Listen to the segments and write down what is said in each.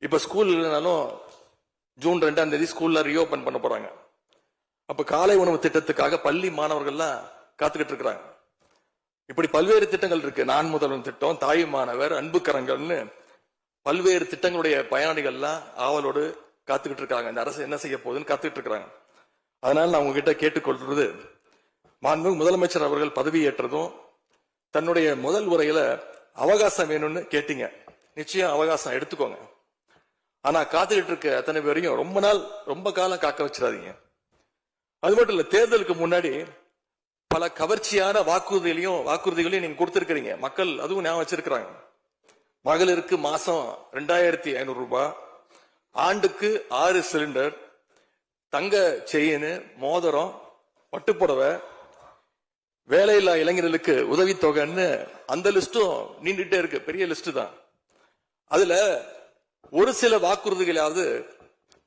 இப்ப ஸ்கூல் இல்லைனாலும் ஜூன் 2ஆம் தேதி ஸ்கூல்ல ரீஓபன் பண்ண போறாங்க. அப்ப காலை உணவு திட்டத்துக்காக பள்ளி மாணவர்கள்லாம் காத்துக்கிட்டு இருக்கிறாங்க. இப்படி பல்வேறு திட்டங்கள் இருக்கு. நான் முதல்வன் திட்டம், தாய் மாணவர், அன்பு கரங்கள்னு பல்வேறு திட்டங்களுடைய பயனாளிகள்லாம் ஆவலோடு காத்துக்கிட்டு இருக்காங்க. இந்த அரசு என்ன செய்ய போகுதுன்னு காத்துக்கிட்டு இருக்காங்க. அதனால நான் உங்ககிட்ட கேட்டுக்கொள்றது, மாண்புமிகு முதலமைச்சர் அவர்கள் பதவியேற்றதும் தன்னுடைய முதல் உரையில அவகாசம் வேணும்னு கேட்டீங்க. நிச்சயம் அவகாசம் எடுத்துக்கோங்க. ஆனா காத்துக்கிட்டு இருக்க அத்தனை பேரையும் ரொம்ப காலம் காக்க வச்சிடாதீங்க. அது மட்டும் இல்ல, தேர்தலுக்கு முன்னாடி பல கவர்ச்சியான வாக்குறுதிகளையும் நீங்க கொடுத்திருக்கிறீங்க. மக்கள் அதுவும் ஞாபகம் வச்சிருக்கிறாங்க. மகளிருக்கு மாசம் 2500 ரூபாய், ஆண்டுக்கு 6 சிலிண்டர், தங்க செயின், மோதிரம், பட்டுப்புடவை, வேலையில்லா இளைஞர்களுக்கு உதவித்தொகைன்னு அந்த லிஸ்டும் நீண்டுட்டே இருக்கு. பெரிய லிஸ்ட் தான். அதுல ஒரு சில வாக்குறுதிகளாவது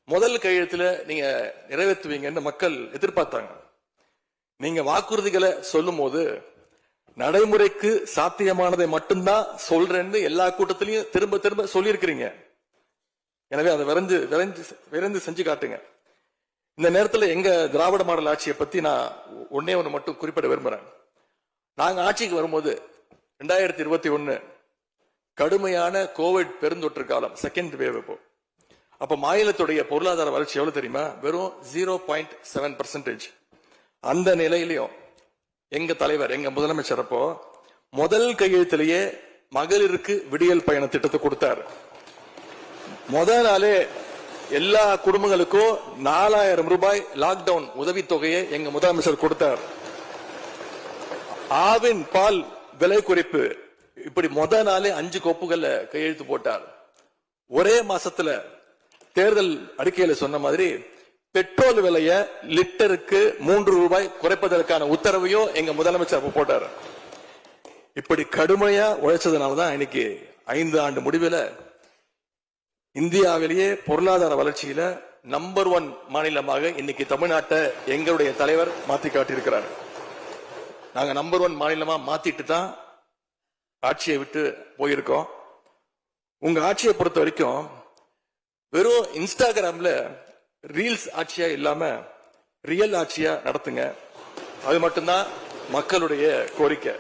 முதல் கையெழுத்துல நீங்க நிறைவேற்றுவீங்கன்னு மக்கள் எதிர்பார்த்தாங்க. நீங்க வாக்குறுதிகளை சொல்லும் போது நடைமுறைக்கு சாத்தியமானதை மட்டும்தான் சொல்றேன்னு எல்லா கூட்டத்திலையும் திரும்ப திரும்ப சொல்லியிருக்கிறீங்க. எனவே அதை விரைந்து செஞ்சு காட்டுங்க. இந்த நேரத்தில் எங்க திராவிட மாடல் ஆட்சியை பத்தி நான் ஒன்னே ஒன்று மட்டும் குறிப்பிட விரும்புறேன். நாங்க ஆட்சிக்கு வரும்போது 2021 கடுமையான கோவிட் பெருந்தொற்று காலம், செகண்ட் வேவ். அப்ப மாநிலத்துடைய பொருளாதார வளர்ச்சி எவ்வளவு தெரியுமா? வெறும் 0.7%. அந்த நிலையிலையும் எங்க தலைவர், எங்க முதலமைச்சர் அப்போ முதல் கையெழுத்திலேயே மகளிருக்கு விடியல் பயண திட்டத்தை கொடுத்தார். முதல் நாளே எல்லா குடும்பங்களுக்கும் 4000 ரூபாய் லாக்டவுன் உதவித்தொகையை எங்க முதலமைச்சர் கொடுத்தார். ஆவின் பால் விலை குறைப்பு, இப்படி முதல் நாளே 5 கோப்புகள்ல கையெழுத்து போட்டார். ஒரே மாசத்துல தேர்தல் அறிக்கையில சொன்ன மாதிரி பெட்ரோல் விலைய லிட்டருக்கு 3 ரூபாய் குறைப்பதற்கான உத்தரவையும் எங்க முதலமைச்சர் போட்டார். இப்படி கடுமையா உழைச்சதுனாலதான் இன்னைக்கு 5 ஆண்டு முடிவில் இந்தியாவிலேயே பொருளாதார வளர்ச்சியில நம்பர் 1 மாநிலமாக இன்னைக்கு தமிழ்நாட்டை எங்களுடைய தலைவர் மாத்தி காட்டியிருக்கிறார். நாங்க நம்பர் 1 மாநிலமா மாத்திட்டு தான் ஆட்சியை விட்டு போயிருக்கோம். உங்க ஆட்சியை பொறுத்த வரைக்கும் வெறும் இன்ஸ்டாகிராம்ல ரீல்ஸ் ஆட்சியா இல்லாம ரியல் ஆட்சியா நடத்துங்க. அது மட்டும்தான் மக்களுடைய கோரிக்கை.